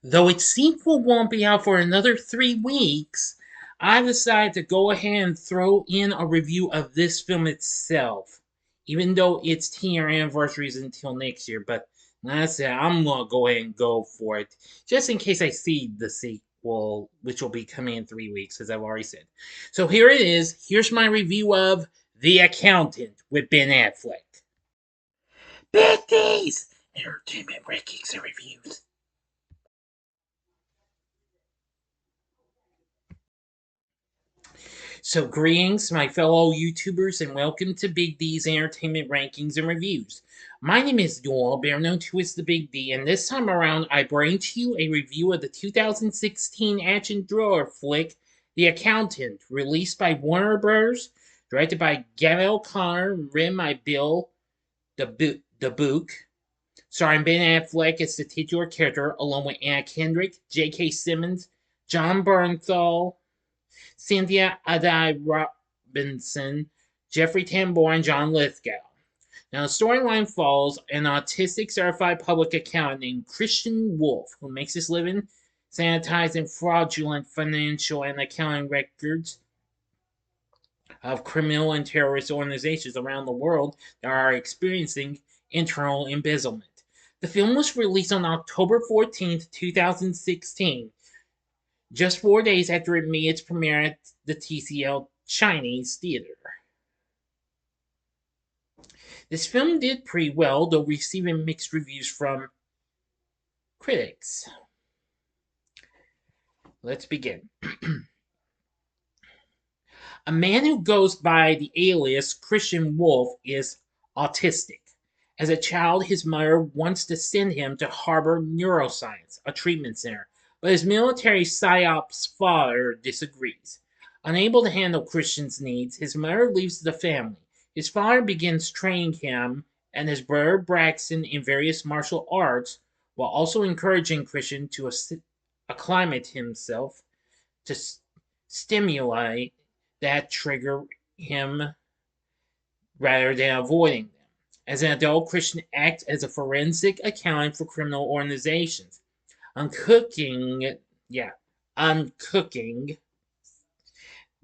Though its sequel won't be out for another 3 weeks, I decided to go ahead and throw in a review of this film itself, even though its 10-year anniversary is until next year. But like I said, I'm gonna go ahead and go for it, just in case I see the sequel, which will be coming in 3 weeks, as I've already said. So here it is. Here's my review of The Accountant with Ben Affleck. Big D's! Entertainment rankings and reviews. So, greetings, my fellow YouTubers, and welcome to Big D's Entertainment Rankings and Reviews. My name is Doyle, better known to as the Big D, and this time around I bring to you a review of the 2016 action thriller flick, The Accountant, released by Warner Bros., directed by Gavel Connor, written by Bill DeBook, starring Ben Affleck as the titular character, along with Anna Kendrick, J.K. Simmons, John Bernthal, Cynthia Adai Robinson, Jeffrey Tambor, and John Lithgow. Now, the storyline follows an autistic certified public accountant named Christian Wolf, who makes his living sanitizing fraudulent financial and accounting records of criminal and terrorist organizations around the world that are experiencing internal embezzlement. The film was released on October 14th, 2016, just 4 days after it made its premiere at the TCL Chinese Theater. This film did pretty well, though receiving mixed reviews from critics. Let's begin. A man who goes by the alias Christian Wolf is autistic. As a child, his mother wants to send him to Harvard Neuroscience, a treatment center, but his military psyops father disagrees. Unable to handle Christian's needs, his mother leaves the family. His father begins training him and his brother Braxton in various martial arts, while also encouraging Christian to acclimate himself to stimuli that trigger him rather than avoiding them. As an adult, Christian acts as a forensic accountant for criminal organizations, uncooking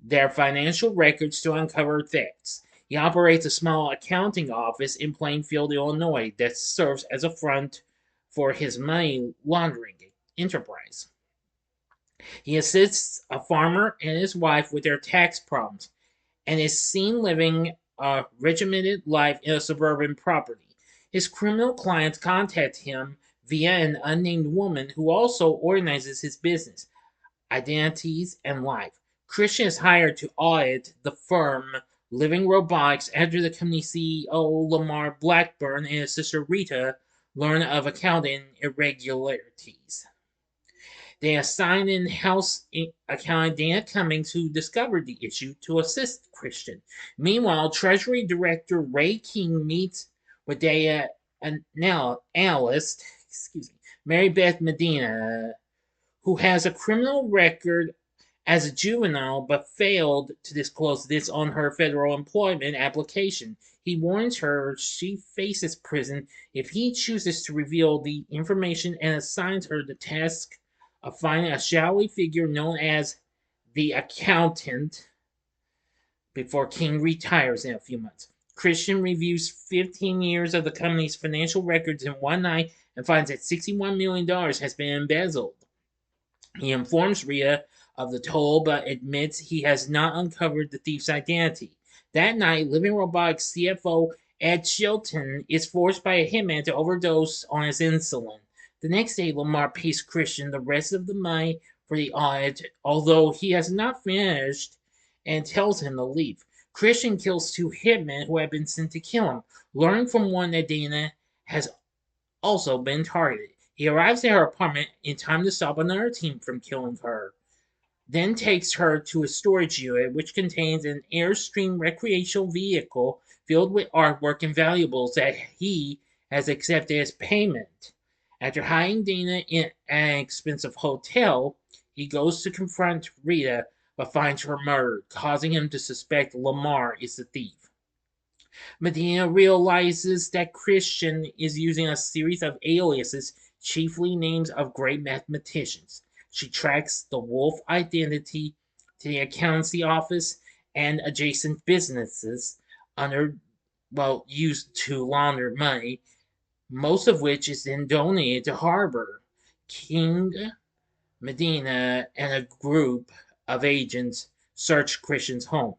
their financial records to uncover thefts. He operates a small accounting office in Plainfield, Illinois, that serves as a front for his money laundering enterprise. He assists a farmer and his wife with their tax problems and is seen living a regimented life in a suburban property. His criminal clients contact him via an unnamed woman who also organizes his business, identities, and life. Christian is hired to audit the firm Living Robotics after the company's CEO Lamar Blackburn and his sister Rita learn of accounting irregularities. They assigned in-house accountant Dana Cummings, who discovered the issue, to assist Christian. Meanwhile, Treasury Director Ray King meets with data analyst, Mary Beth Medina, who has a criminal record as a juvenile but failed to disclose this on her federal employment application. He warns her she faces prison if he chooses to reveal the information and assigns her the task of finding a shadowy figure known as the accountant before King retires in a few months. Christian reviews 15 years of the company's financial records in one night and finds that $61 million has been embezzled. He informs Rhea of the toll but admits he has not uncovered the thief's identity. That night, Living Robotics CFO Ed Chilton is forced by a hitman to overdose on his insulin. The next day, Lamar pays Christian the rest of the money for the audit, although he has not finished, and tells him to leave. Christian kills two hitmen who have been sent to kill him, learning from one that Dana has also been targeted. He arrives at her apartment in time to stop another team from killing her, then takes her to a storage unit which contains an Airstream recreational vehicle filled with artwork and valuables that he has accepted as payment. After hiding Dana in an expensive hotel, he goes to confront Rita but finds her murdered, causing him to suspect Lamar is the thief. Medina realizes that Christian is using a series of aliases chiefly names of great mathematicians. She tracks the wolf identity to the accountancy office and adjacent businesses under, well, used to launder money, most of which is then donated to Harbor. King, Medina, and a group of agents search Christian's home.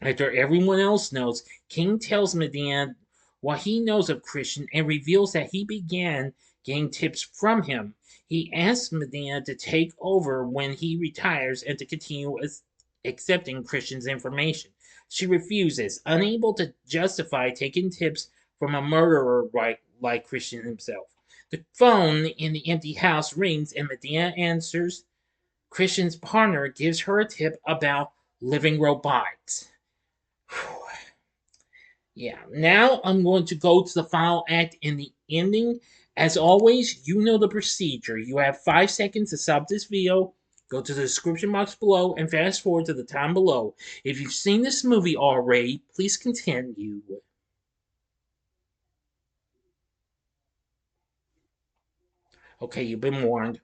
After everyone else knows, King tells Medina what he knows of Christian and reveals that he began getting tips from him. He asks Medina to take over when he retires and to continue accepting Christian's information. She refuses, unable to justify taking tips from a murderer like Christian himself. The phone in the empty house rings and Medina answers. Christian's partner gives her a tip about living robotics. Yeah, now I'm going to go to the final act in the ending. As always, you know the procedure. You have 5 seconds to stop this video, go to the description box below, and fast forward to the time below. If you've seen this movie already, please continue. Okay, you've been warned.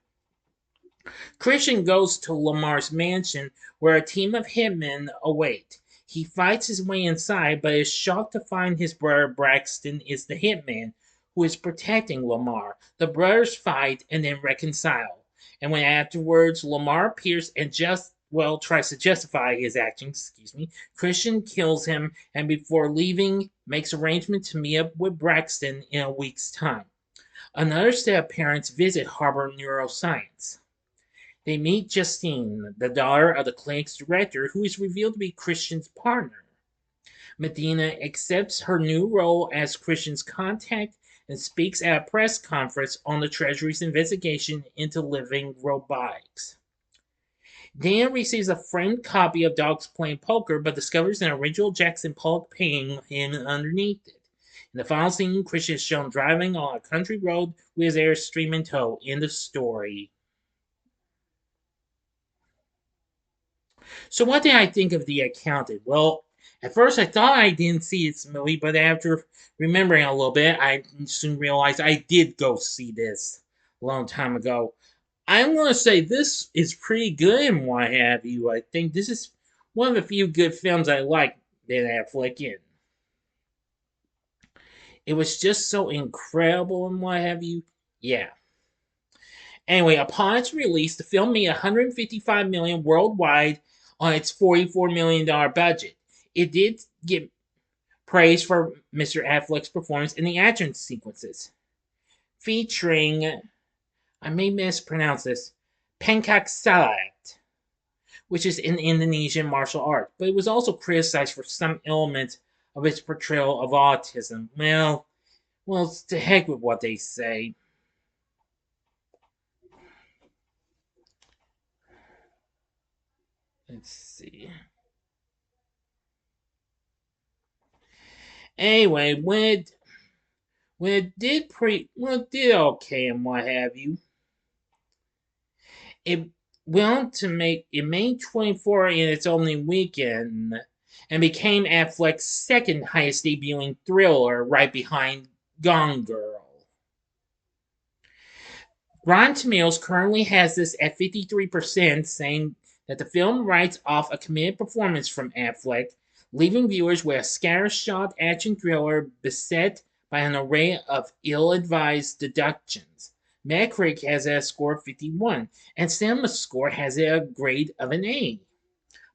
Christian goes to Lamar's mansion where a team of hitmen await. He fights his way inside, but is shocked to find his brother Braxton is the hitman who is protecting Lamar. The brothers fight and then reconcile. And when afterwards Lamar appears and tries to justify his actions, Christian kills him and before leaving makes arrangements to meet up with Braxton in a week's time. Another set of parents visit Harbor Neuroscience. They meet Justine, the daughter of the clinic's director, who is revealed to be Christian's partner. Medina accepts her new role as Christian's contact and speaks at a press conference on the Treasury's investigation into living robotics. Dan receives a framed copy of Dogs Playing Poker, but discovers an original Jackson Pollock painting hidden underneath it. In the final scene, Christian is shown driving on a country road with his Airstream in tow. End of story. So what did I think of The Accountant? Well, at first I thought I didn't see this movie, but after remembering a little bit, I soon realized I did go see this a long time ago. I'm going to say this is pretty good and what have you. I think this is one of the few good films I like Ben Affleck in. It was just so incredible and what have you. Yeah. Anyway, upon its release, the film made 155 million worldwide on its $44 million budget. It did get praise for Mr. Affleck's performance in the action sequences, featuring, I may mispronounce this, Pencak Silat, which is an Indonesian martial art, but it was also criticized for some elements of its portrayal of autism. Well, it's to heck with what they say. Let's see. Anyway, when it did okay and what have you, it it made 24 in its opening weekend and became Affleck's second highest debuting thriller, right behind Gone Girl. Rotten Tomatoes currently has this at 53%, saying that the film writes off a committed performance from Affleck, leaving viewers with a scattershot action thriller beset by an array of ill-advised deductions. Metacritic has it a score of 51, and CinemaScore has it a grade of an A.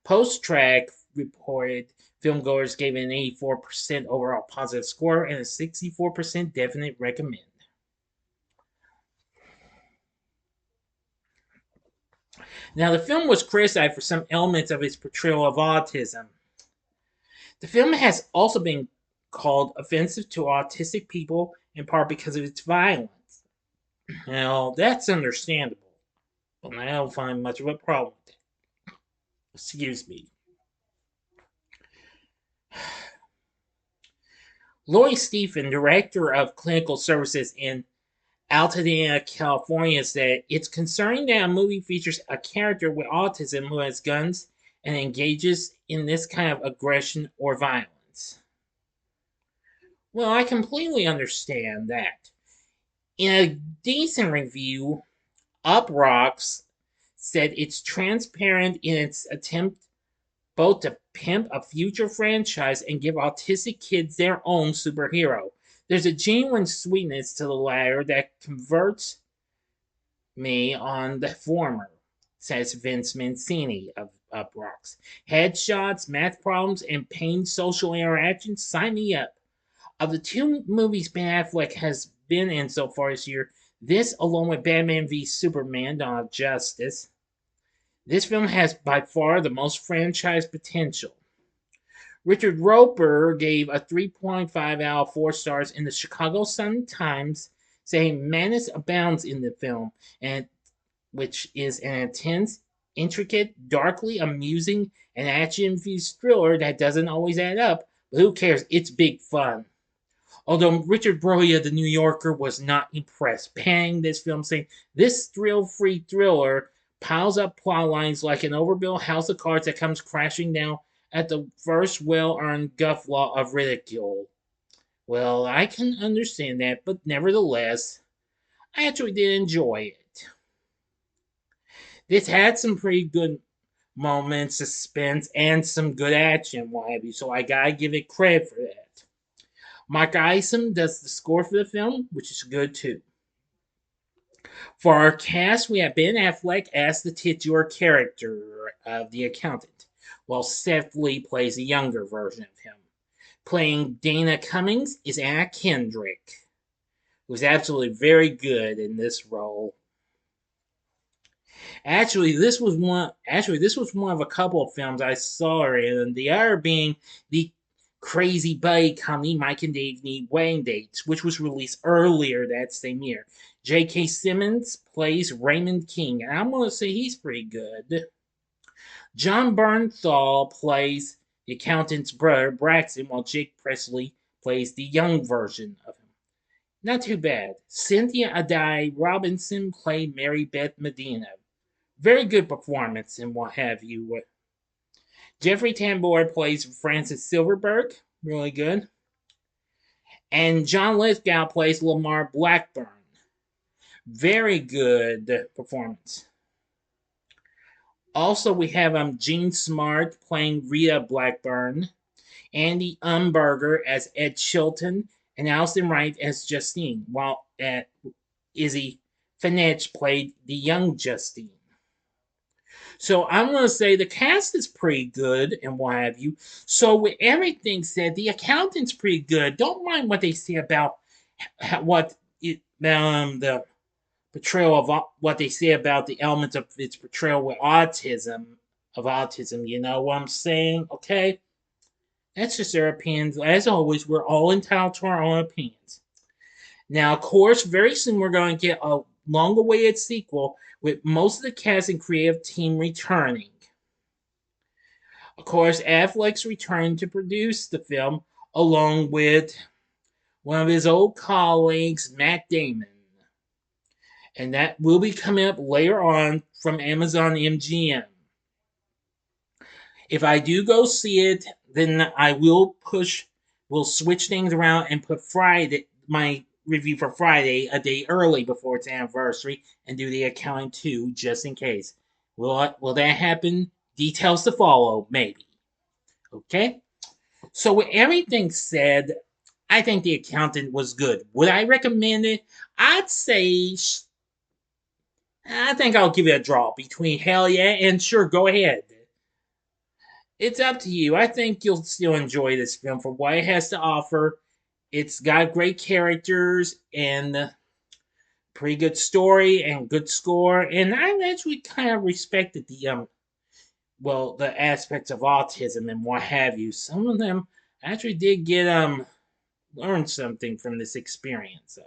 Post-Track reported filmgoers gave it an 84% overall positive score and a 64% definite recommend. Now, the film was criticized for some elements of its portrayal of autism. The film has also been called offensive to autistic people, in part because of its violence. Now, that's understandable, but I don't find much of a problem with it. Excuse me. Lori Stephen, director of clinical services in Altadena, California, said it's concerning that a movie features a character with autism who has guns and engages in this kind of aggression or violence. Well, I completely understand that. In a decent review, Uprocks said it's transparent in its attempt both to pimp a future franchise and give autistic kids their own superhero. There's a genuine sweetness to the latter that converts me on the former, says Vince Mancini of Uprocks. Headshots, math problems, and pained social interactions sign me up. Of the two movies Ben Affleck has been in so far this year, this, along with Batman v Superman: Dawn of Justice, this film has by far the most franchise potential. Richard Roeper gave a 3.5 out of 4 stars in the Chicago Sun-Times, saying madness abounds in the film, and which is an intense, intricate, darkly amusing, and action-infused thriller that doesn't always add up, but who cares? It's big fun. Although Richard Broya, the New Yorker, was not impressed, panning this film, saying, "This thrill-free thriller piles up plot lines like an overbuilt house of cards that comes crashing down at the first well-earned guffaw of ridicule." Well, I can understand that, but nevertheless, I actually did enjoy it. This had some pretty good moments, suspense, and some good action, what have you, so I gotta give it credit for that. Mike Isom does the score for the film, which is good too. For our cast, we have Ben Affleck as the titular character of the accountant, while Seth Lee plays a younger version of him. Playing Dana Cummings is Anna Kendrick, who's absolutely very good in this role. This was one of a couple of films I saw her in. The other being the crazy buddy comedy Mike and Dave Need Wedding Dates, which was released earlier that same year. J.K. Simmons plays Raymond King, and I'm going to say he's pretty good. John Bernthal plays the accountant's brother, Braxton, while Jake Presley plays the young version of him. Not too bad. Cynthia Adai Robinson played Mary Beth Medina. Very good performance and what have you. Jeffrey Tambor plays Francis Silverberg. Really good. And John Lithgow plays Lamar Blackburn. Very good performance. Also, we have Gene Smart playing Rita Blackburn, Andy Umberger as Ed Chilton, and Allison Wright as Justine, while Izzy Finch played the young Justine. So I'm going to say the cast is pretty good and what have you. So with everything said, the accountant's pretty good. Don't mind what they say about the portrayal of what they say about the elements of its portrayal with autism. You know what I'm saying? Okay, that's just their opinions. As always, we're all entitled to our own opinions. Now, of course, very soon we're going to get a long-awaited sequel with most of the cast and creative team returning. Of course, Affleck's returning to produce the film along with one of his old colleagues, Matt Damon. And that will be coming up later on from Amazon MGM. If I do go see it, then I will switch things around and put my review for Friday a day early before its anniversary and do the accounting too, just in case. Will that happen? Details to follow, maybe. Okay? So with everything said, I think the accountant was good. Would I recommend it? I'd say I think I'll give it a draw between hell yeah and sure, go ahead. It's up to you. I think you'll still enjoy this film for what it has to offer. It's got great characters and pretty good story and good score, and I actually kind of respected the aspects of autism and what have you. Some of them actually did get learn something from this experience.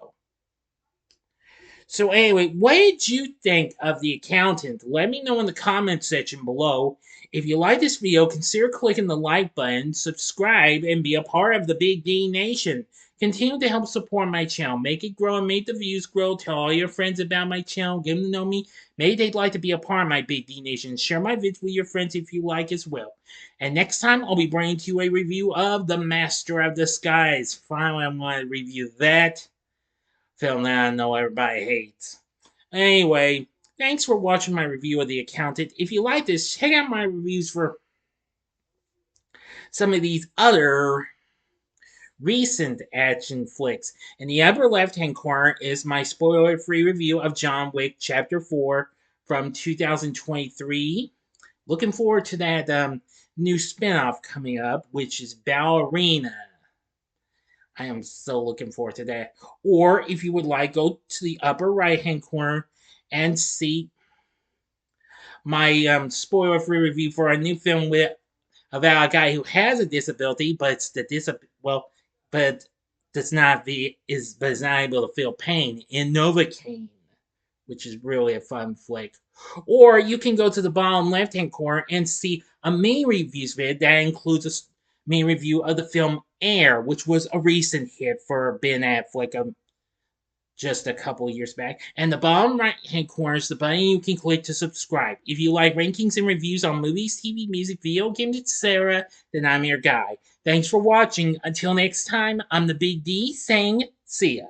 So anyway, what did you think of The Accountant? Let me know in the comment section below. If you like this video, consider clicking the like button, subscribe, and be a part of the Big D Nation. Continue to help support my channel. Make it grow and make the views grow. Tell all your friends about my channel. Get them to know me. Maybe they'd like to be a part of my Big D Nation. Share my vids with your friends if you like as well. And next time, I'll be bringing to you a review of The Master of Disguise. Finally, I'm going to review that film that I know everybody hates. Anyway, thanks for watching my review of The Accountant. If you like this, check out my reviews for some of these other recent action flicks. In the upper left hand corner is my spoiler free review of John Wick Chapter 4 from 2023. Looking forward to that new spinoff coming up, which is Ballerina. I am so looking forward to that. Or if you would like, go to the upper right hand corner and see my spoiler-free review for a new film about a guy who has a disability, but but does not be is but is not able to feel pain in Novocaine, which is really a fun flick. Or you can go to the bottom left-hand corner and see a main reviews vid that includes a main review of the film Air, which was a recent hit for Ben Affleck just a couple years back. And the bottom right hand corner is the button you can click to subscribe. If you like rankings and reviews on movies, TV, music, video games, etc., then I'm your guy. Thanks for watching. Until next time, I'm the Big D saying see ya.